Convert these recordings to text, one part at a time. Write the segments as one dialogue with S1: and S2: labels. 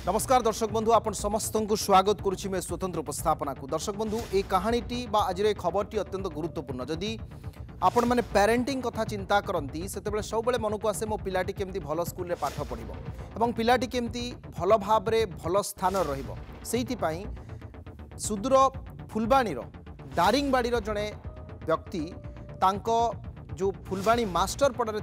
S1: नमस्कार दर्शक बंधु आपण समस्त को स्वागत करुच्ची मैं स्वतंत्र उपस्थापना को दर्शक बंधु ये कहानीटी आज खबरटी अत्यंत गुरुत्वपूर्ण जदि आपण मैंने पेरेन्टिंग कथा चिंता करती से सब मन को आसे मो पिलाटी केमती भल स्कूल पाठ पढ़ो पिलाटी केमती भल भाव भल स्थान रही सुदूर फुलबाणी दारिंगबाड़ी जड़े व्यक्ति जो फुलबाणी मास्टर पड़े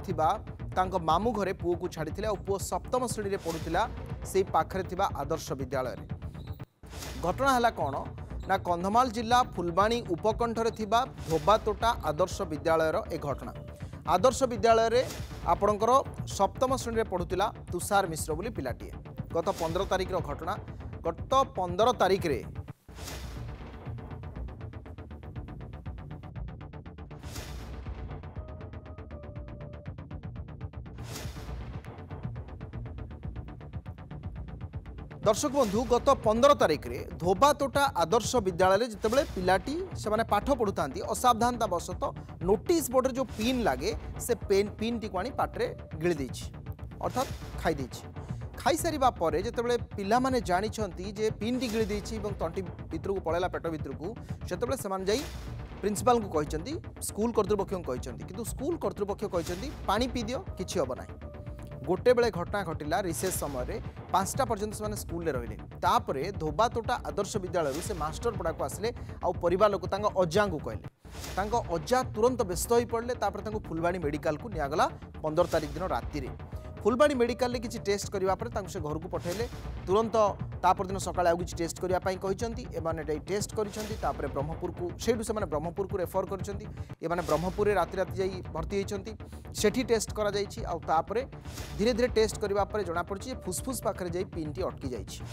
S1: तांको मामू घरे पुओ को छाड़ी पुओ सप्तम श्रेणी में पढ़ुला से पाखरे थिबा आदर्श विद्यालय घटना है कौन ना कंधमाल जिला फुलबाणी उपकंठरे थिबा धोबातोटा आदर्श विद्यालयर ए घटना आदर्श विद्यालय आपणकर सप्तम श्रेणी में पढ़ुला तुषार मिश्र बोली पिलाटीए गत 15 तारिख घटना गत 15 तारिख रे दर्शक बंधु गत 15 तारिख रे धोबातोटा आदर्श विद्यालय जितेबाला पिलाटी से पाठ पढ़ुता असावधानता वशत नोटिस बोर्ड जो पिन लगे से पिन टी आनी पाटे गिड़ी अर्थात खाई खाई सारा पर जिते पिला माने जानी जे पिन टी गिड़ी तंटी भितर को पलैला पेट भितर को से प्रिंसिपाल को कहते स्कूल कर्तृपक्ष कहते किंतु स्कूल कर्तृपक्ष कहते पानी पी दियो किछि हब ना गोटे बेले घटना घटिला रिसेस समय 5टा पर्यंत से स्कूल रे रहिले तापरे धोबातोटा आदर्श विद्यालय से मास्टर पढ़ा को आसले आउ परिवार लोक अजा को कहले अजा तुरंत व्यस्त हो पड़े तापर फुलबाणी मेडिकल को निगला 15 तारिख दिन राति फुलबाणी मेडिकल किसी टेस्ट करने से घर को पठेले तुरंत तापर दिन सकाଳେ आउ किसी टेस्ट करने टेस्ट कर ब्रह्मपुर को से ब्रह्मपुर को रेफर कर ब्रह्मपुर राति राति जाई भर्ती होती सेठी टेस्ट करा जाइछि आउ तापरे धीरे धीरे टेस्ट करबा परे जणा पड़छि फुसफुस पाखरे जाई पिनटी अटकी जाइछि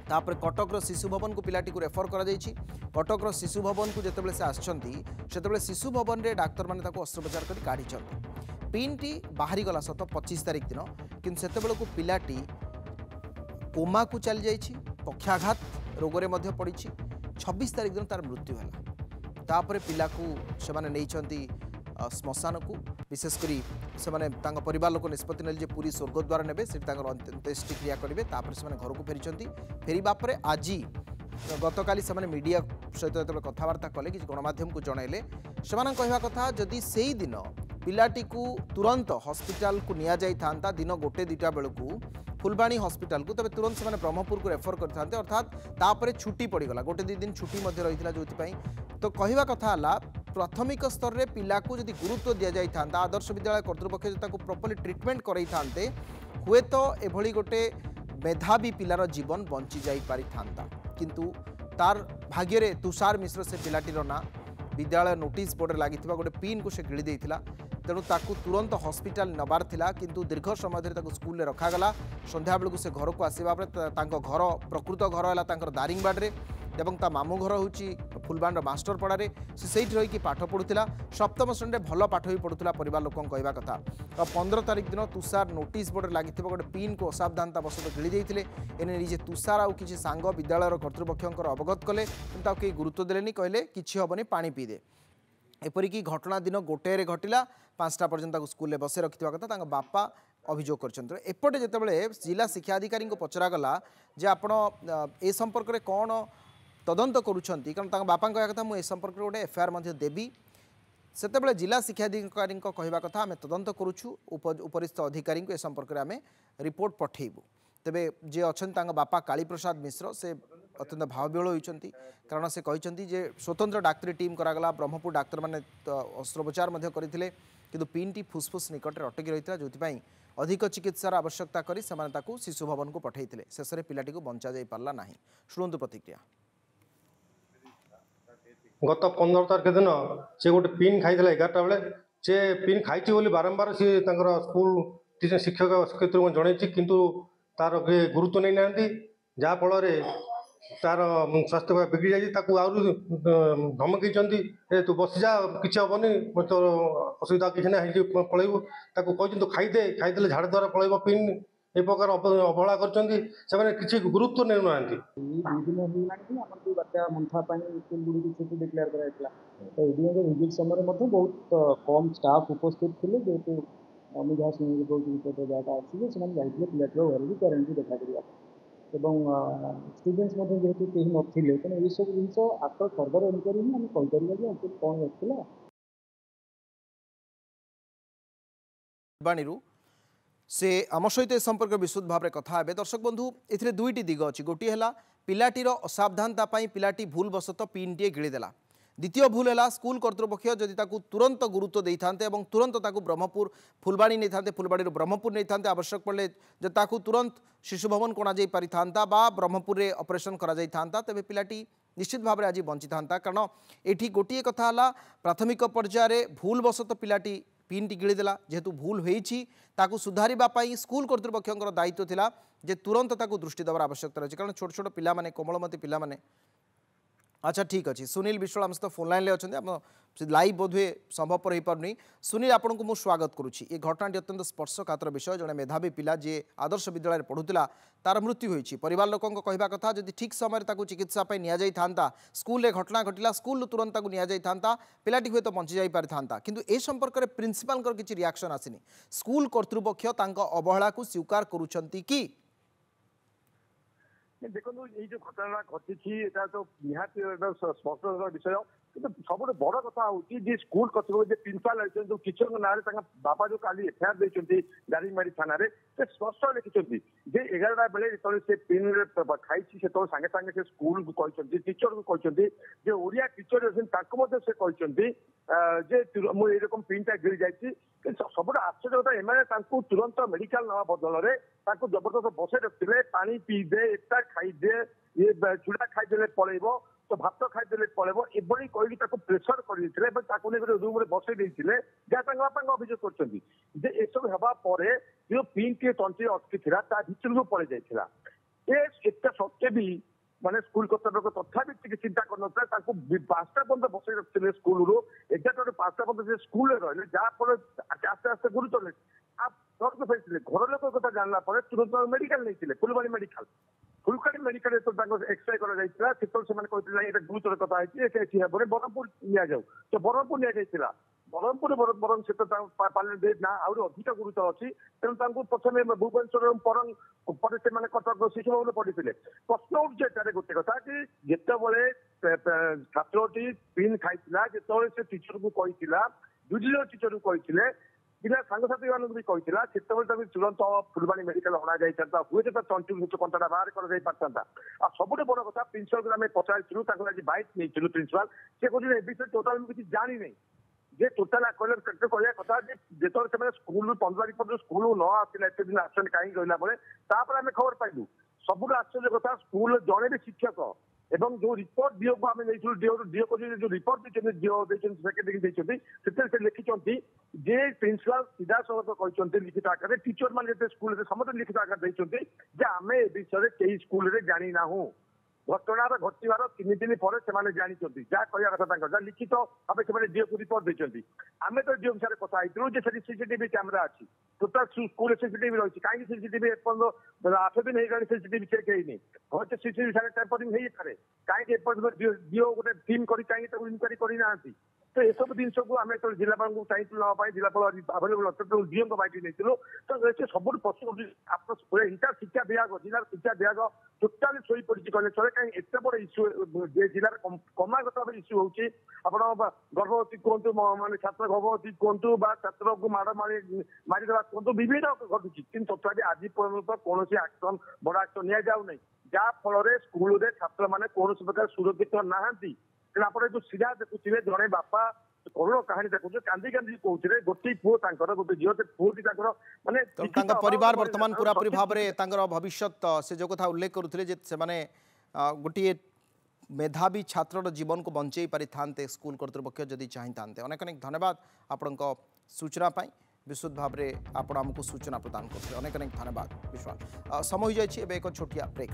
S1: तापर कटक शिशु भवन को पिलाटी को रेफर करा जाइछि कटक शिशु भवन को जेतेबेले से आछंती सेतेबेले शिशु भवन रे डाक्टर माने ताको अस्त्रोपचार करी काढी छथि पिनटी बाहरी गला सत 25 तारिख दिन किंतु सेतेबेले को पिलाटी कोमा को चली जाइछि पक्षाघात रोगरे मध्य पड़िछि 26 तारिख दिन तार मृत्यु होला तापर पिला को से माने नैछंती श्मशान को विशेषकर से परिवार लोक निष्पत्ति ने पूरी स्वर्गद्वार ने अंत्येष्टि क्रिया करेंगे से घर को फेरी फेरवा आज गतकाली से मीडिया सहित जो कथबार्ता कले कि गणमाध्यम को जनइले से कहवा कथा जदि से ही दिन पिलाटी को तुरंत हॉस्पिटल को निया जाई था दिन गोटे 2टा बेलू फुलबाणी हॉस्पिटल को तबे तुरंत से ब्रह्मपुर को रेफर करते अर्थात तापर छुट्टी पड़गला गोटे 2 दिन छुट्टी रही जो तो कहवा कथा प्राथमिक स्तर में पिला को जदि गुरुत्व दि जाता आदर्श विद्यालय कर्तृपक्ष जो प्रॉपर्ली ट्रिटमेंट करई थांते हुए तो एभली गोटे मेधावी पिलार जीवन बंची जाई पारि थांता किंतु तार भाग्य रे तुषार मिश्र से पिलाटीर ना विद्यालय नोटिस बोर्ड लगी गोटे पिन को से गिड़ी देता तेणु ताकू तुरंत हॉस्पिटल नबार थिला किंतु दीर्घ समय धरी स्कूल रखागला संध्या बेलू से घर को आसवा घर प्रकृत घर है दारिंगबाड़ी एवं ता मामू घर हूँ फुलबाणी मास्टर पड़ारे से रही पाठ पढ़ुला सप्तम श्रेणी में भल पाठ भी पढ़ुला परिवार लोक कहवा कथा तो 15 तारिख दिन तुषार नोटिस बोर्ड लगी गोटे पिन को असावधानता वशत गिड़ी देते एने निजे तुषार आउ किसी सांग विद्यालय कर्तृपक्ष अवगत कले कि कहीं गुरुत्व देलेनी कहले किसी हेनी पानी पीदे एपरिकी घटना दिन गोटे घटिला 5टा पर्यंत स्कूल बसे रखिथिबा कथा तांग बापा अभियोग करपटे जितेबाला जिला शिक्षा अधिकारी को पचरागला जे आपण ए संपर्क में कौन तदंत करुँच कारण बापा कहवा कथा मुझे संपर्क में गोटे एफआईआर देवी से जिला शिक्षा अधिकारी कहवा कथा आम तदंत करुचु उपरिस्थ अधिकारी को ए संपर्क में आम रिपोर्ट पठेबू तेबे जे अच्छा बापा कालीप्रसाद मिश्र से अत्यंत भावविहल होती कारण से कहते जे स्वतंत्र डाक्तरी टीम करागला ब्रह्मपुर डाक्तर मैंने अस्त्रोपचार करते किंतु पिनटी फुसफुस निकट अटकी रही जो अधिक चिकित्सार आवश्यकता करी शिशु भवन को पठाई शेष में पिलाटी को बंचा जा पारा ना शुणु प्रतिक्रिया
S2: गत 15 तारिख दिन से गोटे पिन खाई 11टा बेले से पिन खाई बारंबार सी स्कूल शिक्षक शिक्षयित्री को जन किंतु तार गुरुत्व नहीं ना जहाँफल तार स्वास्थ्य बिगड़ी जाती आहरी धमकई तू बसीजा किसी हेनी तो असुविधा किसी ना पलैबू कहते खाईदे खाईदे झाड़ द्वारा पलैब पिन ए प्रकार अवहेला कर गुरुत्व नहीं ना
S3: बात्या मंथा स्कूल गुड़ी छुट्टी डिक्लेयर कराइला तो एडीएम विजिट समय बहुत कम स्टाफ उपस्थित थे जेहेतु मुझे जहाँ शुणु रिपोर्ट जहाँ अच्छी से पिलाटीर घर भी क्वारंटाइन देखा ଏବଂ ଷ୍ଟୁଡେଣ୍ଟସ୍ ମଧ୍ୟ ଯେହେତୁ କେହି ନଥିଲେ ତେଣୁ ଏଇସବୁ ଜିନିଷ ଆଫ୍ଟର ଫର୍ଦର ଏନକ୍ୱାରି ହିଁ ଆମେ କହିପାରିବା ଯେ ଆକ୍ଚୁଆଲି କ'ଣ ଘଟିଥିଲା।
S1: ବାଣୀରୁ से आम सहित ए संपर्क विशुद्ध भाव में कथा हे। दर्शक बंधु ए दुईटी दिग अच्छी गोटे है पिलाटीर असावधानता पिलाटी भूलवशत पिन टे गिड़ीदेला। द्वितीय भूल है स्कूल कर्तृपक्ष जदि तुरंत गुरुत्व दे था तुरंत ब्रह्मपुर फुलबाणी नहीं था फुलबाणी ब्रह्मपुर नहीं था आवश्यक पड़े जब तुरंत शिशु भवन कोणा पारि था ब्रह्मपुर में ऑपरेशन करा था तेज पिलाटी निश्चित भाव में आज बंची था। कारण ये गोटे कथा प्राथमिक पर्यायर भूलवशत पिलाटी पिन टी गिड़ीदेला जेहेतु भूल होती सुधारवाई स्कूल कर्तृपक्ष दायित्व थिला जे तुरंत ताकू दृष्टि देवार आवश्यकता रही। कारण छोट छोट पिला माने कोमलमती पिला माने। अच्छा ठीक अच्छे सुनील विश्वाल आम सहित फोन लाइन में अच्छा लाइव बोधे संभवपर हो पारनी। सुनील आपन को स्वागत करुच्ची। ये घटना अत्यंत स्पर्शकातर विषय जड़े मेधावी पिला जे आदर्श विद्यालय पढ़ुला तार मृत्यु होती परिवार लोकों कहवा कथा जदि ठीक समय चिकित्सा नि था स्कूल घटना घटला स्कूल तुरंत नि था पिलाटी हुए तो बंची जाई पारि था किंतु ए संपर्क में प्रिंसिपाल किसी रिएक्शन आसीनी स्कूल कर्तृपक्ष अवहेला को स्वीकार करुछंती कि
S4: देखो ये जो घटना घटी तो निहाती स्पष्ट विषय कि सब बड़ कथा हूँ स्कूल कर्तृपक्ष प्रिंसिपाल जो टीचर ना बापा जो काली एफआईआर देते दारिंगबाड़ी थाना से स्पष्ट लिखिं जे 11टा बेले जो से पिन खाई से सागे सागे से स्कूल को टीचर को कहते ओडिया टीचर से कहते मुझे रकम पिनटा गिरी जाइए सब आश्चर्य कथा एम तुरंत मेडिकल ना बदल में जबरदस्त बसई रखते पा पीदे एटा खाईदे ये चूड़ा खाईदे पलैब तो भात खाईदे पलैब एभली कहीकि प्रेसर कर रूम में बसई देते जहाँ बापा अभियोग करसबू हवापर जो पिन टी तंत्री अटकी भितर को पलि जाता एत सत्वे भी माने स्कूल कर्तृपक्ष तथापि चिंता कर 5टा पर्यटन बसई रखते स्कूल 11टा 5टा पर्यटन स्कूल रही जहाँफल आस्ते आस्ते गुरुतर फेरते घर लोक कथा जानला तुरंत मेडिकल नहीं Phulbani medical Phulbani medical x ray कर गुरुतर कथा है ब्रह्मपुर नि तो ब्रह्मपुर नि ब्रह्मपुर बरम से ना आहरी अधिक गुरुतर अच्छी तेणु प्रथम भुवनेश्वर परम से कटक शिशु भवन पढ़ी प्रश्न उठे गोटे कथा कि जिते छात्रटी पिन खाई जो से टीचर को कही जुडिशियल टीचर को कही पिला सांगसाथी मानक भी कही तुरंत फुलबाणी मेडिकल अणा जाता हुए तो तंतु कंटाटा बाहर कर सबुठ बड़ कथा प्रिंसिपाल आम पचारू आज बाइट नहीं प्रिंसिपाल से कहते ए विषय टोटाल मुझे जानी नहीं जे टोटाल कहया कथा जो स्कूल 15 तारीख पर स्कूल न आसला एत दिन आसन कहीं रहा बेले आम खबर पाइलु सबुठ आश्चर्य कथा स्कूल जड़े भी शिक्षक एवं जो रिपोर्ट डीओ को आम डीओ को जो रिपोर्ट डीओ सेक्रेटरी से लिखिं जे प्रिंसिपाल सीधा सड़क कहते लिखित आकार टीचर मैंने स्कूल समस्त लिखित आकार देते आम ए विषय कई स्कूल जानी ना घटनार घटवार 3 दिन पर जानते जहाँ कहया कथा जहाँ लिखित भाव से डीओ को रिपोर्ट देते आम तो डीओ सारे कथा सीसीटीवी कैमेरा अच्छी टोटाल स्कूल सीसीटीवी रही कहीं सीसीटीवी 8 दिन हो सीसीटीवी चेक होनी हम तो सीसीटीवी सारे टैंपरिंग हो पारे कहीं डीओ गोटे टीम करी इनक्वारी करना तो ये सब जिन को आम जो जिलापाल को चाहिए नापी जिलापाल आभेलेबल अच्छे डीओ को बाइट नहीं तो सब प्रश्न इंटर शिक्षा विभाग जिलार शिक्षा विभाग टोटाली शोई पड़ी कहले चले कहीं एत बड़ इश्यू जिलार क्रमागत भाव इश्यू होची गर्भवती कहतु माने छात्र गर्भवती कहतु छात्र को माड़ मारिदेवा कहतु विभिन्न घटुची किन्तु तथापि आज पर्यटन कौन एक्शन बड़ एक्शन नि जाऊ नहीं जहाँ फल स्कूल छात्र मैंने कौन प्रकार सुरक्षित नहांती आप जो सीधा देखुए जड़े बापा करुण कहानी देखुए कांदी कांदी कहते गोटे पुओ गोटे झील पुओटी माने
S1: परिवार वर्तमान पूरा पूरी भाव में भविष्य से जो कथा उल्लेख करुले गोटे मेधावी छात्र जीवन को बंचई पारि थांते स्कूल कर्तृपक्ष जदि चाही थांते। अनेक अनेक धन्यवाद आपण सूचना विशुद्ध भाव में आपण आमको सूचना प्रदान करते अनेक अनेक धन्यवाद विश्वास समय हो जाए एक छोटिया ब्रेक।